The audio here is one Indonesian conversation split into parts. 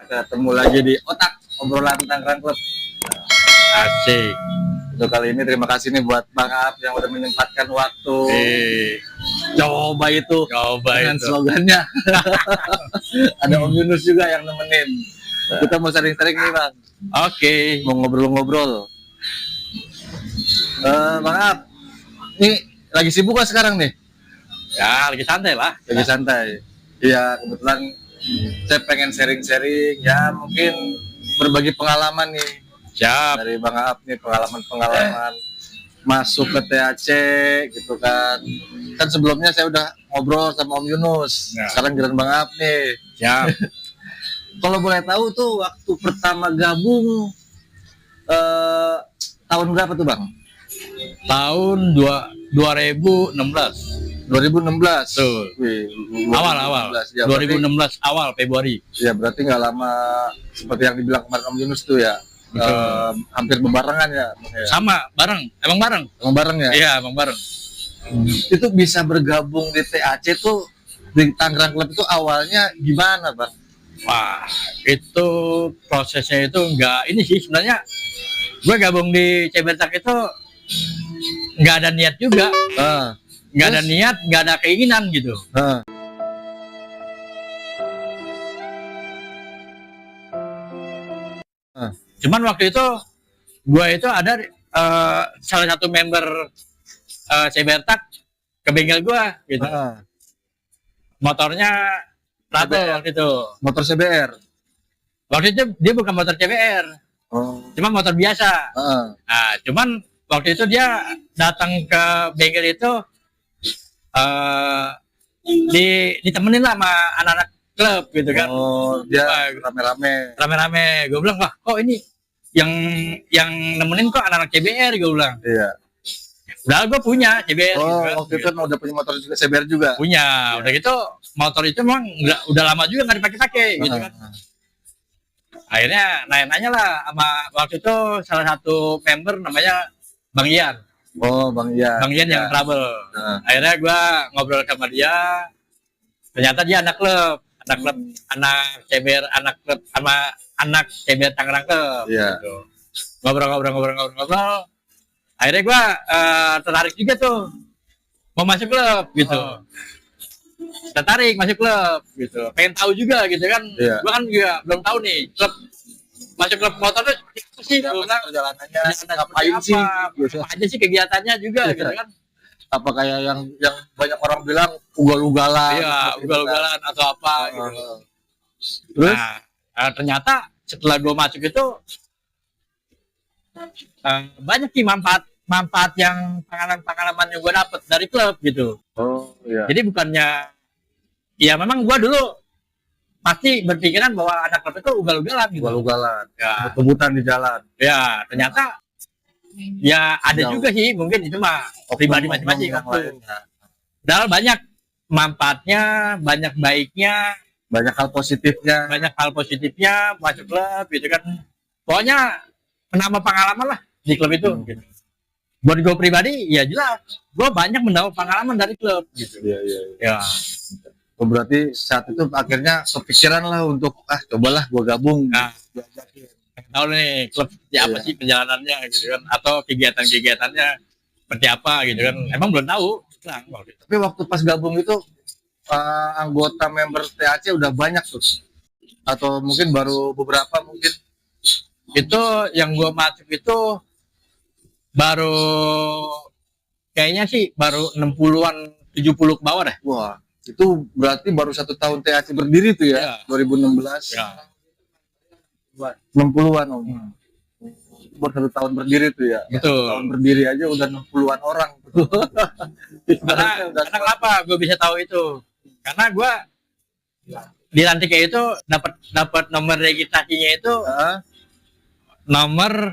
ketemu lagi di Otak Obrolan Tangerang Club. Asik. Untuk kali ini terima kasih nih buat Bang Aap yang udah menyempatkan waktu. Coba itu dengan slogannya. Ada Om Yunus juga yang nemenin. Kita mau sering-sering nih Bang. Oke. Mau ngobrol-ngobrol. Bang Aap, ini lagi sibuk gak sekarang nih? Ya, lagi santai lah. Lagi santai. Iya, kebetulan saya pengen sharing-sharing, ya mungkin berbagi pengalaman nih. Siap. Dari Bang Aap nih, pengalaman-pengalaman masuk ke THC gitu kan. Kan sebelumnya saya udah ngobrol sama Om Yunus. Ya. Sekarang giliran Bang Aap nih. Siap. Kalau boleh tahu tuh waktu pertama gabung tahun berapa tuh Bang? Tahun 2016. 2016. Tuh. Wih, Awal. 2016. Ya, 2016 awal Februari. Ya berarti nggak lama seperti yang dibilang kemarin Om Yunus tuh ya. Hampir berbarengan ya. Sama, bareng. Emang bareng? Emang bareng ya? Iya, emang bareng. Itu bisa bergabung di THC tuh di Tangerang Club itu awalnya gimana Bang? Wah, itu prosesnya itu enggak ini sih sebenarnya. Gue gabung di Cebertak itu nggak ada niat juga. Nggak ada niat, nggak ada keinginan gitu. Cuman waktu itu gue itu ada salah satu member Cebertak ke bengkel gue gitu. Motornya Prado waktu itu. Motor CBR. Waktu itu dia bukan motor CBR, cuma motor biasa. Nah, cuman waktu itu dia datang ke bengkel itu ditemenin lah sama anak-anak klub gitu kan. Dia rame-rame. Gue bilang, wah kok ini yang nemenin kok anak-anak CBR, gue bilang. Iya. Udah gue punya CBR. Waktu itu udah punya motor juga CBR juga. Punya. Udah gitu motor itu memang udah lama juga nggak dipakai-pakai gitu kan. Akhirnya nanya-nanya lah sama waktu itu salah satu member namanya Bang Ian. Bang Ian. Bang Ian yang trouble. Akhirnya gue ngobrol sama dia. Ternyata dia anak klub, anak CBR, anak klub sama anak CBR Tangerang Club. Gitu. Ngobrol. Akhirnya gue tertarik juga tuh mau masuk klub gitu. Tertarik masuk klub gitu. Pengen tahu juga gitu kan. Gue kan juga belum tahu nih klub masuk klub motor tuh apa sih? Perjalanannya ngapain sih? Apa aja sih kegiatannya juga gitu kan. Apa kayak yang banyak orang bilang ugal-ugalan? Iya, ugal-ugalan atau apa gitu. Terus? Nah, ternyata setelah gue masuk itu banyak sih manfaat yang pengalaman yang gue dapet dari klub gitu. Jadi bukannya, ya memang gue dulu pasti berpikiran bahwa anak klub itu ugal-ugalan gitu. Ya. Kebutan di jalan. Ya, ternyata ya ada juga sih, mungkin itu mah pribadi masing-masing kan. Padahal banyak manfaatnya, banyak baiknya, banyak hal positifnya masuk klub gitu kan. Pokoknya menambah pengalaman lah di klub itu. Gitu. Buat gue pribadi, ya jelas, gue banyak mendapat pengalaman dari klub. Gitu. Iya. Berarti saat itu akhirnya kepikiran lah untuk cobalah gue gabung. Nah, tahu nih klub apa sih perjalanannya gitu kan, atau kegiatannya seperti apa gitu kan. Emang belum tahu. Tapi waktu pas gabung itu anggota member THC udah banyak tuh, atau mungkin baru beberapa mungkin. Itu yang gue masuk itu baru kayaknya sih baru 60-an 70 ke bawah deh. Wah, itu berarti baru 1 tahun THC berdiri tuh ya, 2016. 60-an Om. Baru 1 tahun berdiri tuh ya. Betul. Tahun berdiri aja udah 60-an orang. Karena kenapa gue bisa tahu itu? Karena gue di lantiknya itu dapat nomor registrasinya itu nomor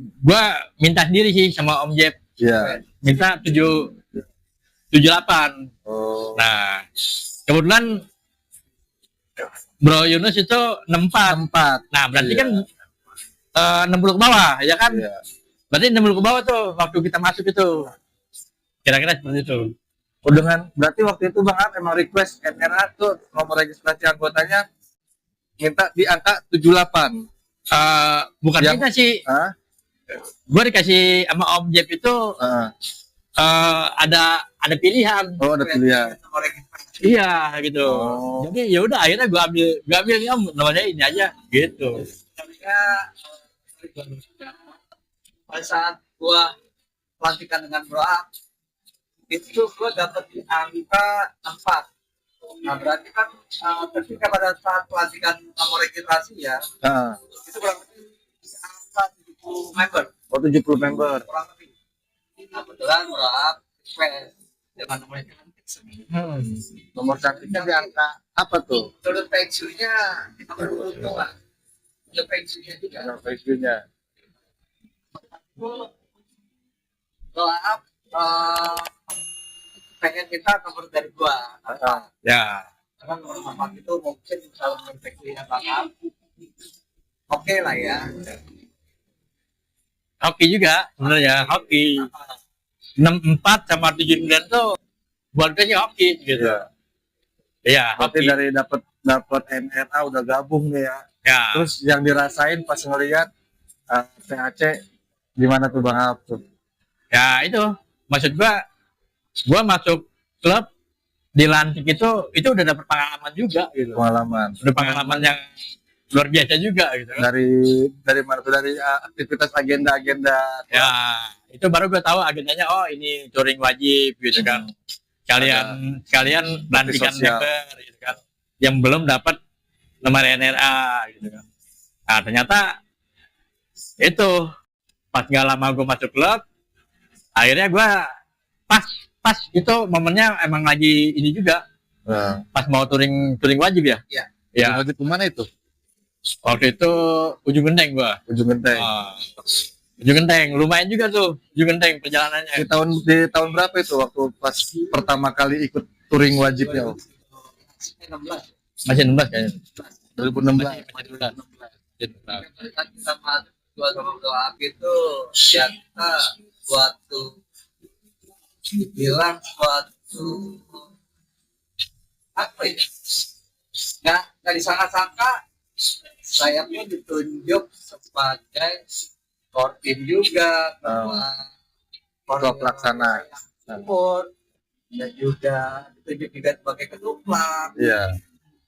gue minta sendiri sih sama Om Jeb. Minta 78. Nah, kebetulan Bro Yunus itu 64. Nah, berarti kan 60 ke bawah, ya kan? Berarti 60 ke bawah tuh waktu kita masuk itu. Kira-kira seperti itu. Berarti waktu itu Bang Aap emang request NRA tuh nomor registrasi anggotanya minta di angka 78. Bukan Yang- minta sih. Gue dikasih sama Om Jep itu ada pilihan. Oh, ada pilihan. Iya gitu. Oh. Jadi ya udah akhirnya gue ambil ini Om, namanya ini aja gitu. Pada saat gua pelantikan dengan Bro itu gua dapat di angka 4. Nah berarti kan ketika pada saat pelantikan nomor registrasi ya itu kurang lebih di angka 70 member. Oh, 70 member. Kurang lebih. Nah kebetulan Bro request dengan nomor cantik Nomor cantiknya di angka apa tuh? Menurut pensiunnya kita beruntung lah. Menurut pensiunnya juga. Nomor pensiunnya. Bro pengen minta nomor dari gua. Ya. Karena nomor 4 itu mungkin kalau menurut pensiunnya bakal oke lah ya. Hoki juga sebenarnya hoki. 64 sama 79 tuh buat gue sih hoki gitu. Iya, Berarti hoki. dari dapat NRA udah gabung nih ya. Ya. Terus yang dirasain pas ngelihat THC gimana tuh Bang Ahab tuh? Ya itu maksud gua masuk klub dilantik itu udah dapet pengalaman juga gitu. Pengalaman. Udah pengalaman yang luar biasa juga gitu. Dari mana tuh? Dari aktivitas agenda-agenda. Ya, itu baru gue tahu agendanya. Oh, ini touring wajib gitu kan. Kalian lantikan sosial. member gitu kan. Yang belum dapat nomor NRA gitu kan. Nah, ternyata itu pas nggak lama gue masuk klub, akhirnya gue pas itu momennya emang lagi ini juga. Pas mau touring wajib ya. Iya. Ya. Wajib kemana itu? Waktu itu Ujung Genteng gua. Ujung Genteng. Ujung Genteng, lumayan juga tuh Ujung Genteng perjalanannya. Di tahun berapa itu waktu pas pertama kali ikut touring wajibnya? 16. Masih 16 kayaknya. 2016. Masih 16. Kita masuk gua sama Bro itu ya kita suatu dibilang suatu apa ya? Nggak disangka-sangka saya pun ditunjuk sebagai core team juga Ketua pelaksana. support dan juga ditunjuk juga sebagai ketua. Iya.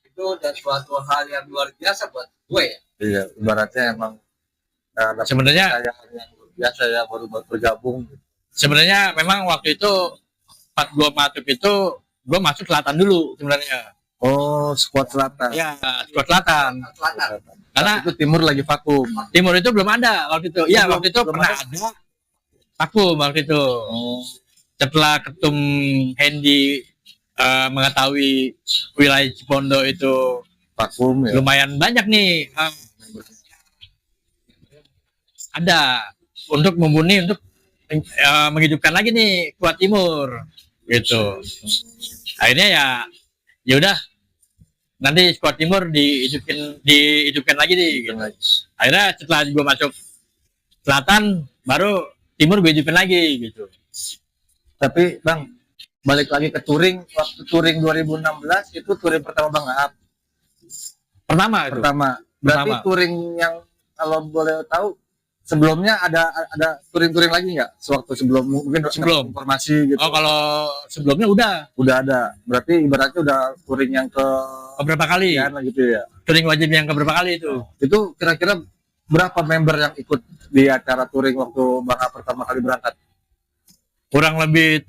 Itu udah suatu hal yang luar biasa buat gue ya. Iya. Ibaratnya emang Sebenarnya saya yang luar biasa ya baru bergabung. sebenarnya memang waktu itu pas gua masuk itu gua masuk selatan dulu sebenarnya. Oh, skuad selatan. Ya, skuad selatan. Karena itu timur lagi vakum. timur itu belum ada waktu itu. Iya, Belum- waktu itu belum pernah ada. Vakum waktu itu. Setelah Ketum Hendy mengetahui wilayah Cipondo itu Vakum ya. lumayan banyak nih ada untuk untuk menghidupkan lagi nih Kuat Timur gitu. Akhirnya ya udah nanti Skuad Timur dihidupkan lagi nih gitu. Akhirnya setelah gue masuk selatan baru timur gue hidupin lagi gitu. Tapi Bang, balik lagi ke touring, waktu touring 2016 itu touring pertama Bang Ahab. Pertama itu. Berarti Pertama. touring yang kalau boleh tahu sebelumnya ada touring-touring lagi nggak? Sewaktu sebelum mungkin Sebelum. informasi gitu. Oh, kalau sebelumnya Udah ada. Berarti ibaratnya udah touring yang ke beberapa kali. sekian lah gitu ya. Touring wajib yang keberapa kali itu? Itu kira-kira berapa member yang ikut di acara touring waktu Bang Ahab pertama kali berangkat? Kurang lebih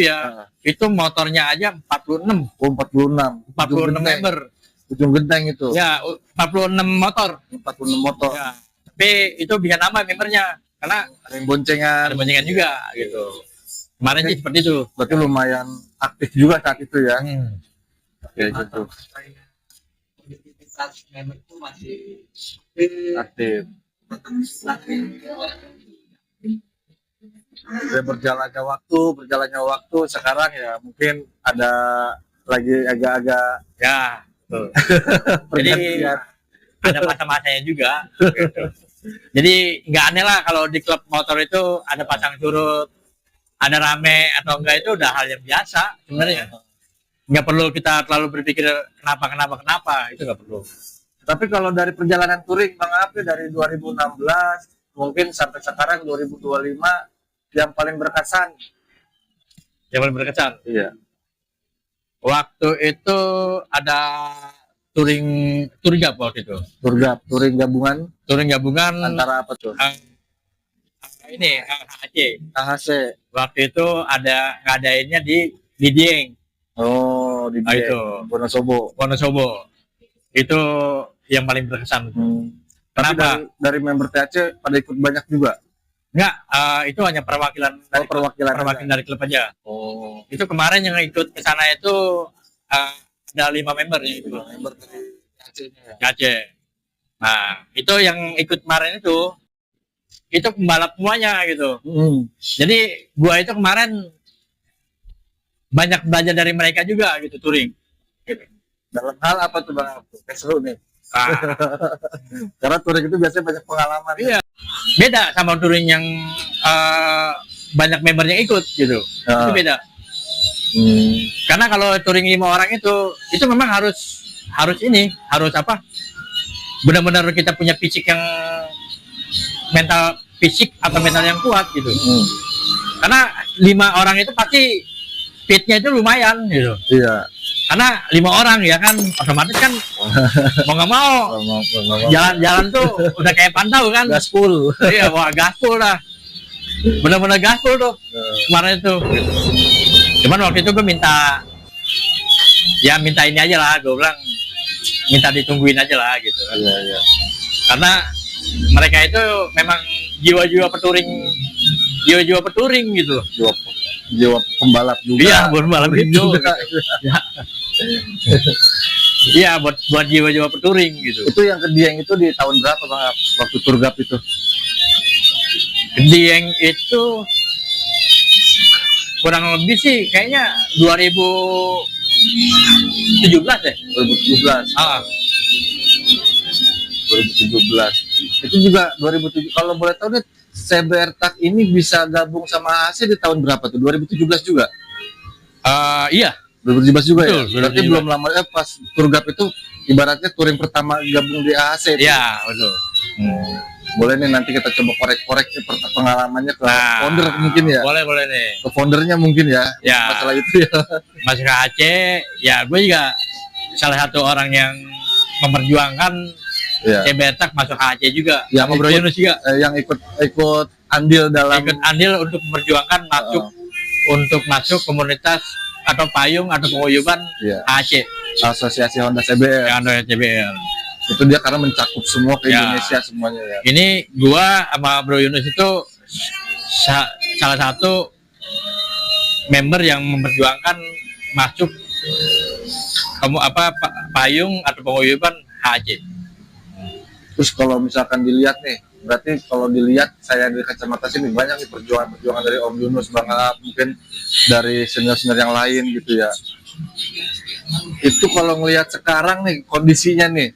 ya. Itu motornya aja 46. Oh, 46. 46 member. Ujung Genteng itu. Ya, 46 motor. 46 motor. Ya. Tapi itu bisa nambah membernya karena Ada yang boncengan. ada boncengan juga gitu. Kemarin sih seperti itu. Berarti lumayan aktif juga saat itu ya. Kayak gitu. Aktivitas member itu masih Aktif. Ya, berjalannya waktu sekarang ya mungkin ada lagi agak-agak Ya, betul. Jadi pergantian. ada masa-masanya juga. Gitu. Jadi nggak aneh lah kalau di klub motor itu ada pasang surut, ada rame atau enggak itu udah hal yang biasa sebenarnya. nggak perlu kita terlalu berpikir kenapa, itu nggak perlu. Tapi kalau dari perjalanan touring Bang Apri dari 2016 mungkin sampai sekarang 2025 yang paling berkesan. Yang paling berkesan. Iya. Waktu itu ada touring apa waktu itu? Touring gabungan. Touring gabungan Antara apa tuh? Ini AHC. AHC. Waktu itu ada ngadainnya di Dieng. Oh, di Dieng. Itu Wonosobo. Itu yang paling berkesan. Kenapa? Dari member THC pada ikut banyak juga? Enggak, itu hanya perwakilan perwakilan dari klub aja. Oh. Itu kemarin yang ikut ke sana itu ada 5 member ya itu. Member dari THC. Nah, itu yang ikut kemarin itu pembalap semuanya gitu. Jadi gua itu kemarin banyak belajar dari mereka juga gitu touring. Gitu. Dalam hal apa tuh Bang? Seru nih. Karena touring itu biasanya banyak pengalaman. Iya. Beda sama touring yang banyak membernya ikut gitu. Itu beda. Karena kalau touring 5 orang itu memang harus apa? Benar-benar kita punya fisik yang mental yang kuat gitu. Karena 5 orang itu pasti fitnya itu lumayan gitu. Iya. Karena 5 orang ya kan otomatis kan mau nggak mau jalan tuh udah kayak pantau kan. Gaspol. Iya, wah gaspol lah. Benar-benar gaspol tuh kemarin itu. Cuman waktu itu gue minta ini aja lah, gue bilang minta ditungguin aja lah gitu. Iya. Karena mereka itu memang jiwa-jiwa peturing gitu. Jiwa pembalap juga. Iya, pembalap itu. Iya, buat jiwa-jiwa peturing gitu. Itu yang ke Dieng itu di tahun berapa Bang? Waktu Turgap itu? Dieng itu kurang lebih sih kayaknya 2017 deh. 2017. 2017. Itu juga 2007. Kalau boleh tahu nih, CBR-Tak ini bisa gabung sama AC di tahun berapa tuh? 2017 juga? Iya. 2017 juga. Betul, ya? Berarti belum lama pas Turgap itu ibaratnya touring pertama gabung di AAC. Iya, betul. Boleh nih nanti kita coba korek-korek pengalamannya ke founder mungkin ya. Boleh nih. Ke foundernya mungkin ya. Ya. Masalah itu ya. Masuk ke Aceh, ya gue juga salah satu orang yang memperjuangkan CBR-Tak masuk ke Aceh juga. Yang Bro Yunus juga. Yang ikut andil dalam. Ikut andil untuk memperjuangkan untuk masuk komunitas atau payung atau penguyuban Aceh. Asosiasi Honda CBR. Honda CBR. Itu dia karena mencakup semua ke Indonesia semuanya ya. Ini gua sama Bro Yunus itu salah satu member yang memperjuangkan masuk payung atau penguyuban HC. Terus kalau misalkan dilihat nih, berarti kalau dilihat saya dari kacamata sini banyak nih perjuangan dari Om Yunus, Bang Aap, mungkin dari senior-senior yang lain gitu ya. Itu kalau ngelihat sekarang nih kondisinya nih,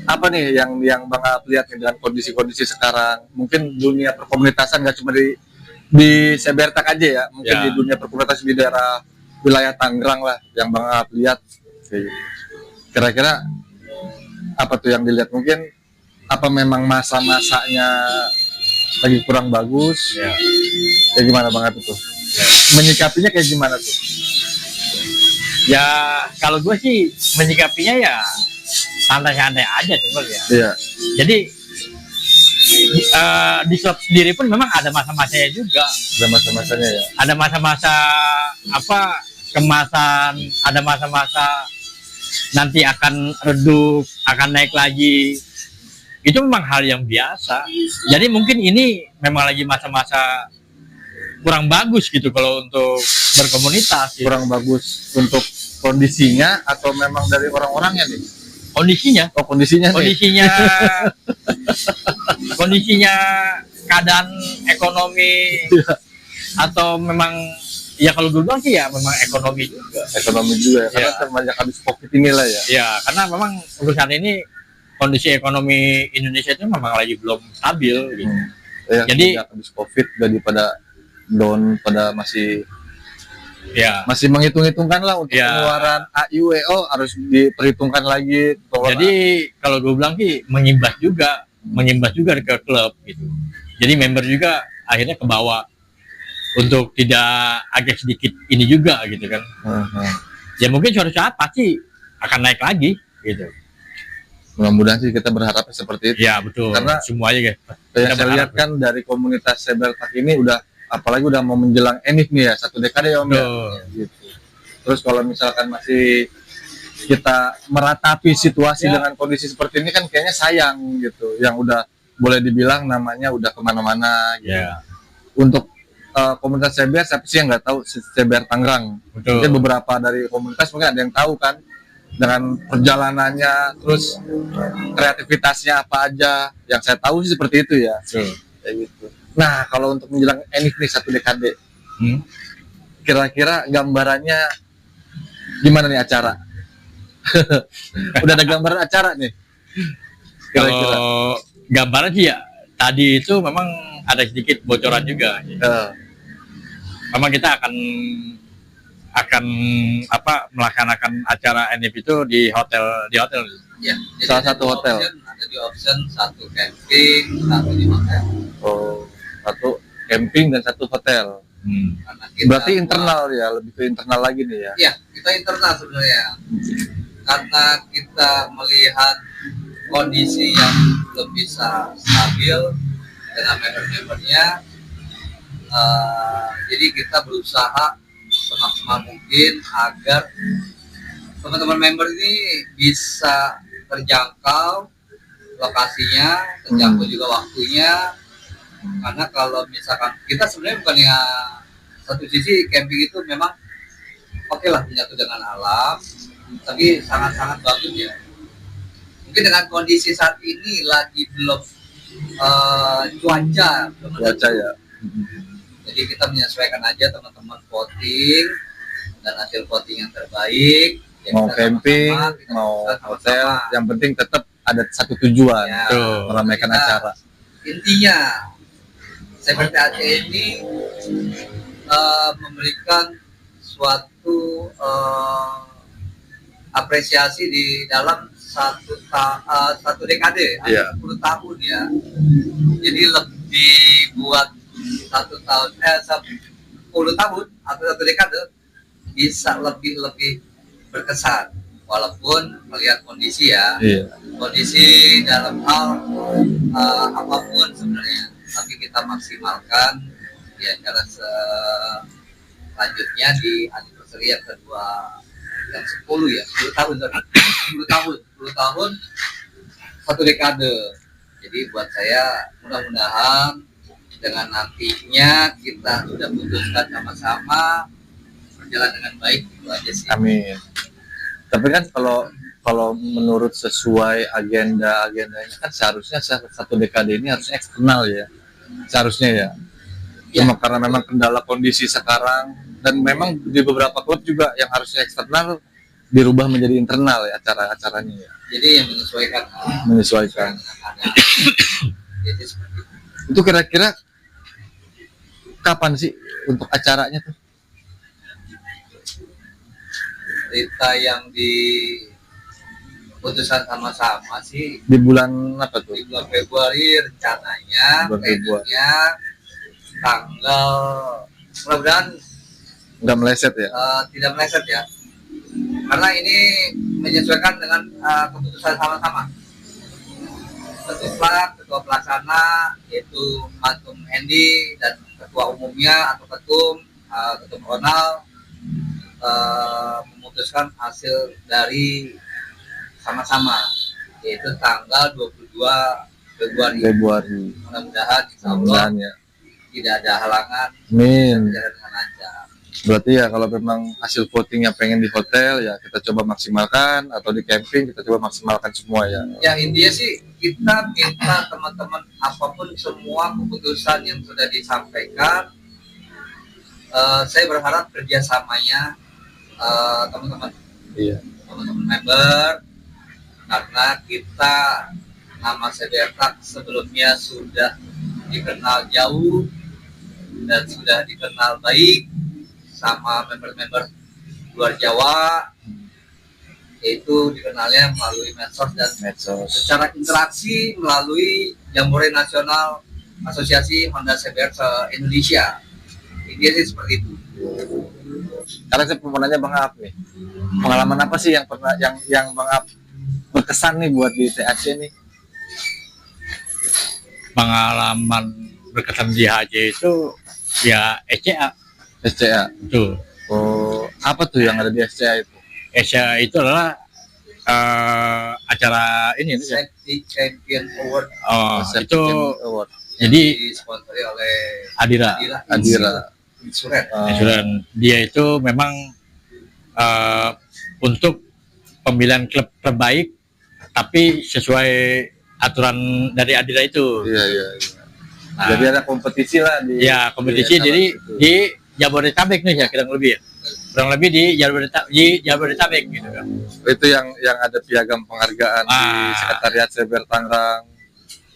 apa nih yang Bang Aap lihat nih dengan kondisi sekarang? Mungkin dunia perkomunitasan nggak cuma di CBR-Tak aja ya, mungkin di dunia perkomunitasan di daerah wilayah Tangerang lah yang Bang Aap lihat. Kira-kira apa tuh yang dilihat? Mungkin apa memang masa-masanya lagi kurang bagus? Kayak gimana Bang Aap itu? Menyikapinya kayak gimana tuh? Ya kalau gue sih menyikapinya ya santai-santai aja cuma ya. Iya. Jadi di klub sendiri pun memang ada masa-masanya juga. Ada masa-masanya ya. Ada masa-masa kemasan, ada masa-masa nanti akan redup, akan naik lagi. Itu memang hal yang biasa. Jadi mungkin ini memang lagi masa-masa kurang bagus gitu kalau untuk berkomunitas. Gitu. Kurang bagus untuk kondisinya atau memang dari orang-orangnya nih? Kondisinya. Oh, kondisinya. Kondisinya keadaan ekonomi atau memang ya kalau dulu sih ya memang ekonomi juga ya, karena terbanyak habis COVID inilah ya. Ya, karena memang urusan ini kondisi ekonomi Indonesia itu memang lagi belum stabil gitu. Jadi habis COVID jadi pada down, pada masih Ya. Masih menghitung-hitungkan lah untuk pengeluaran AIUEO harus diperhitungkan lagi. Jadi kalau gue bilang sih menyimbas juga ke klub gitu. Jadi member juga akhirnya ke bawah untuk tidak agak sedikit ini juga gitu kan. Ya mungkin suatu saat pasti akan naik lagi gitu. Mudah-mudahan sih kita berharapnya seperti itu. Ya betul. Karena semuanya guys. Yang saya lihat kan dari komunitas Sebertak ini apalagi udah mau menjelang ENIF nih ya, 1 dekade ya Om ya. Gitu. Terus kalau misalkan masih kita meratapi situasi dengan kondisi seperti ini kan kayaknya sayang gitu. Yang udah boleh dibilang namanya udah kemana-mana. Gitu. Untuk komunitas Seber, siapa sih yang nggak tahu Seber Tangerang? Mungkin beberapa dari komunitas mungkin ada yang tahu kan dengan perjalanannya, terus kreativitasnya apa aja. Yang saya tahu sih seperti itu ya. Kayak gitu. Nah, kalau untuk menjelang ENIF nih 1 dekade, kira-kira gambarannya gimana nih acara? Udah ada gambaran acara nih? Kira-kira. Kalau gambaran sih ya, tadi itu memang ada sedikit bocoran juga. Memang kita akan melaksanakan acara ENIF itu di hotel. Ya, salah satu hotel. Ada di option 1 camping, 1 di hotel. Oh. 1 camping dan 1 hotel. Berarti internal ya, lebih ke internal lagi nih ya? Iya, kita internal sebenarnya. Karena kita melihat kondisi yang belum bisa stabil dengan member-membernya, jadi kita berusaha semaksimal mungkin agar teman-teman member ini bisa terjangkau lokasinya, terjangkau juga waktunya. Karena kalau misalkan kita sebenarnya bukannya satu sisi camping itu memang oke lah menyatu dengan alam, tapi sangat-sangat bagus ya. Mungkin dengan kondisi saat ini lagi belum cuaca ya. Jadi kita menyesuaikan aja teman-teman voting dan hasil voting yang terbaik. Ya mau camping, mau hotel, yang penting tetap ada satu tujuan, meramaikan acara. Intinya Seperti Aceh ini memberikan suatu apresiasi di dalam satu dekade, 10 tahun ya. Jadi lebih buat 10 tahun atau 1 dekade bisa lebih berkesan, walaupun melihat kondisi ya, kondisi dalam hal apapun sebenarnya. Tapi kita maksimalkan ya cara selanjutnya di anniversary yang kedua yang 10 tahun 10 tahun 1 dekade. Jadi buat saya mudah-mudahan dengan nantinya kita sudah putuskan sama-sama berjalan dengan baik, itu aja sih. Amin. Tapi kan kalau menurut sesuai agendanya kan seharusnya 1 dekade ini harus eksternal ya. Seharusnya ya. Cuma karena memang kendala kondisi sekarang dan memang di beberapa klub juga yang harusnya eksternal dirubah menjadi internal ya acaranya ya. Jadi yang menyesuaikan. Jadi seperti itu. Itu kira-kira kapan sih untuk acaranya tuh? Cerita yang diputuskan sama-sama sih di bulan apa tuh? Di bulan Februari rencananya, tanggal, mudah-mudahan nggak meleset ya? Tidak meleset ya, karena ini menyesuaikan dengan keputusan sama-sama. Ketua pelaksana yaitu Matum Hendy dan ketua umumnya atau ketum Ronald memutuskan hasil dari sama-sama, yaitu tanggal 22 Februari. Mudah-mudahan insya Allah ya. Tidak ada halangan. Amin. Berjalan dengan lancar. Berarti ya kalau memang hasil votingnya pengen di hotel ya kita coba maksimalkan, atau di camping kita coba maksimalkan semua ya. Ya intinya sih kita minta teman-teman apapun semua keputusan yang sudah disampaikan, saya berharap kerjasamanya teman-teman member, karena kita nama Sebertak sebelumnya sudah dikenal jauh dan sudah dikenal baik, sama member-member luar Jawa, yaitu dikenalnya melalui medsos dan secara interaksi melalui Jambore Nasional Asosiasi Honda CBR se-Indonesia. Intinya sih seperti itu. Sekarang saya mau nanya Bang Aap nih, pengalaman apa sih yang pernah yang Bang Aap berkesan nih buat di THC nih? Pengalaman berkesan di HC itu ya SCA. SCA Betul. Oh, apa tuh yang ada di SCA itu? SCA itu adalah acara ini ya. Safety Champion Award. Oh, Safety itu Champion Award. jadi disponsori oleh Adira. Insurance. Insurance. Dia itu memang untuk pemilihan klub terbaik, tapi sesuai aturan dari Adira itu. Iya. Nah, Jadi ada kompetisi lah di. ya kompetisi jadi di Jabodetabek nih ya kurang lebih. Kurang lebih di Jabodetabek gitu kan. Itu yang ada piagam penghargaan di Sekretariat CBR Tangerang,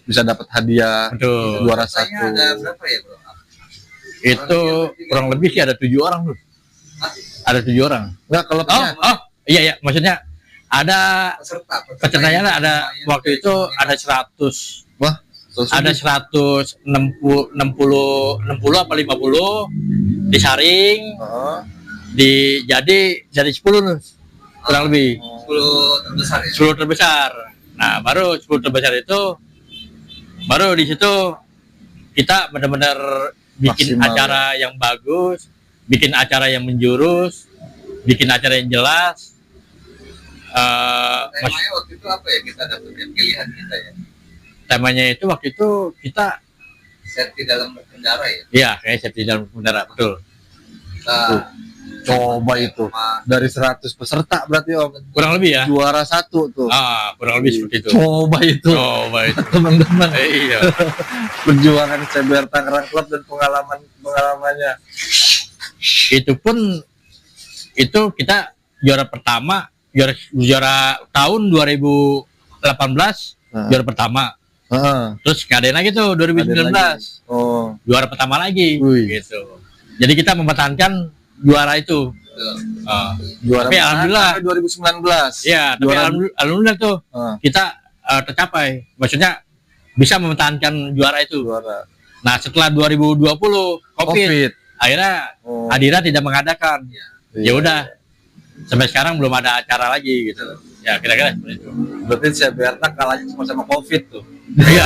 bisa dapat hadiah. Betul. Juara Biasanya 1. ada berapa ya, Bro? Itu kurang lebih sih ada 7 orang tuh. Ada 7 orang. Enggak kalau Iya maksudnya ada pesertanya ada waktu itu ada 100. Wah, ada 160 apa 50 disaring jadi 10 kurang lebih 10 terbesar ya? 10 terbesar. Nah baru 10 terbesar itu baru di situ kita benar-benar bikin maksimal, acara yang bagus, bikin acara yang menjurus, bikin acara yang jelas. Temanya waktu itu apa ya, kita dapetin pilihan kita ya? Temanya itu waktu itu kita safety dalam berkendara ya? Iya, kayak safety dalam berkendara, betul. Kita coba itu dari 100 peserta berarti Om, kurang lebih ya. juara 1 tuh. Kurang lebih seperti itu. Coba itu teman-teman. Iya. Perjuangan CBR Tangerang Club dan pengalamannya. Itu pun itu kita juara pertama, juara tahun 2018 juara pertama. Terus ngadain lagi tuh 2019. Juara pertama lagi. Gitu. Jadi kita mempertahankan juara itu. Juara tapi alhamdulillah 2019. Ya, tapi alhamdulillah tuh kita tercapai. Maksudnya bisa mempertahankan juara itu. Nah, setelah 2020 COVID. Akhirnya Adira tidak mengadakan. Ya udah. Sampai sekarang belum ada acara lagi gitu. Ya, kira-kira seperti itu. Berarti CBR kalahnya cuma sama COVID tuh. Iya.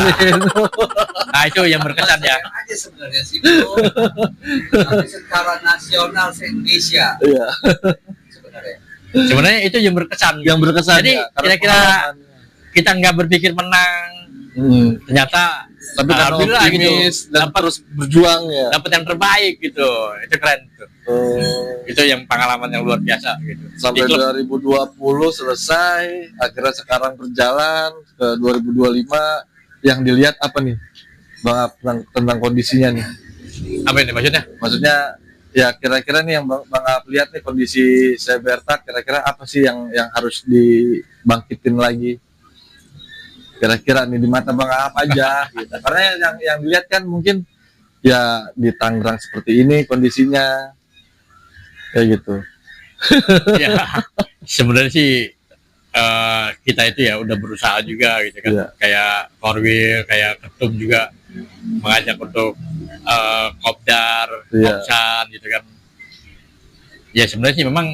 Nah, itu yang berkesan ya. Aja sebenarnya sih, Bro. Tapi secara nasional se-Indonesia. Iya. Sebenarnya itu yang berkesan. Jadi ya, kira-kira kita nggak berpikir menang. Ternyata tapi alhamdulillah optimis gitu, dan terus berjuang ya. Dapat yang terbaik gitu. Itu keren tuh. Itu yang pengalaman yang luar biasa gitu. Sampai 2020 selesai, akhirnya sekarang berjalan ke 2025. Yang dilihat apa nih Bang, tentang kondisinya nih? Apa ini maksudnya? Maksudnya ya kira-kira nih yang Bang lihat nih kondisi CBR kira-kira apa sih yang harus dibangkitin lagi? Kira-kira nih di mata Bang apa aja gitu. Karena yang dilihat kan mungkin ya di Tangerang seperti ini kondisinya kayak gitu. Ya sebenarnya sih kita itu ya udah berusaha juga gitu kan. Kayak Korwil, kayak Ketum juga mengajak untuk kopdar, kopsan gitu kan. Ya sebenarnya sih memang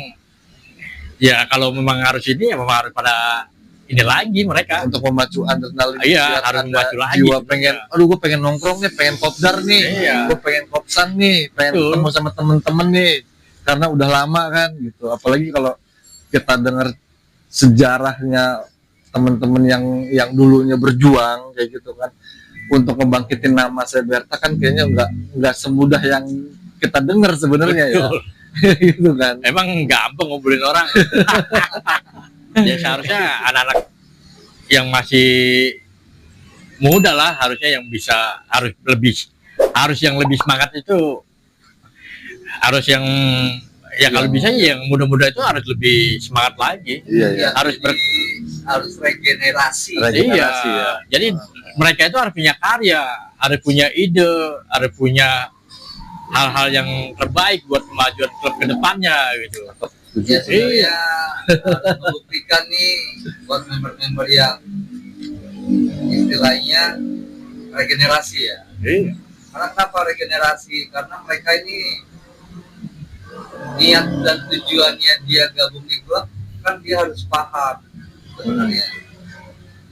ya kalau memang harus ini ya memang harus pada ini lagi mereka untuk memacu adrenalin. Iya, harus memacu lagi. Jiwa pengen, aduh gue pengen nongkrong nih, pengen kopdar nih, gue pengen kopsan nih, pengen ketemu sama temen-temen nih, karena udah lama kan gitu. Apalagi kalau kita dengar sejarahnya temen-temen yang dulunya berjuang kayak gitu kan, untuk ngebangkitin nama CBR kan kayaknya nggak semudah yang kita dengar sebenarnya ya. Gitu kan. Emang gampang ngumpulin orang. Ya seharusnya anak-anak yang masih muda lah harusnya yang bisa harus yang lebih semangat itu harus yang ya kalau bisa yang muda-muda itu harus lebih semangat lagi. Iya. Harus regenerasi. Iya. Ya. Jadi mereka itu harus punya karya, harus punya ide, harus punya hal-hal yang terbaik buat kemajuan klub ke depannya gitu. Ya sebenarnya harus membuktikan nih buat member-member yang istilahnya regenerasi ya. Karena kenapa regenerasi? Karena mereka ini niat dan tujuannya dia gabung di klub kan dia harus paham sebenarnya.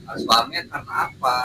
Harus pahamnya karena apa?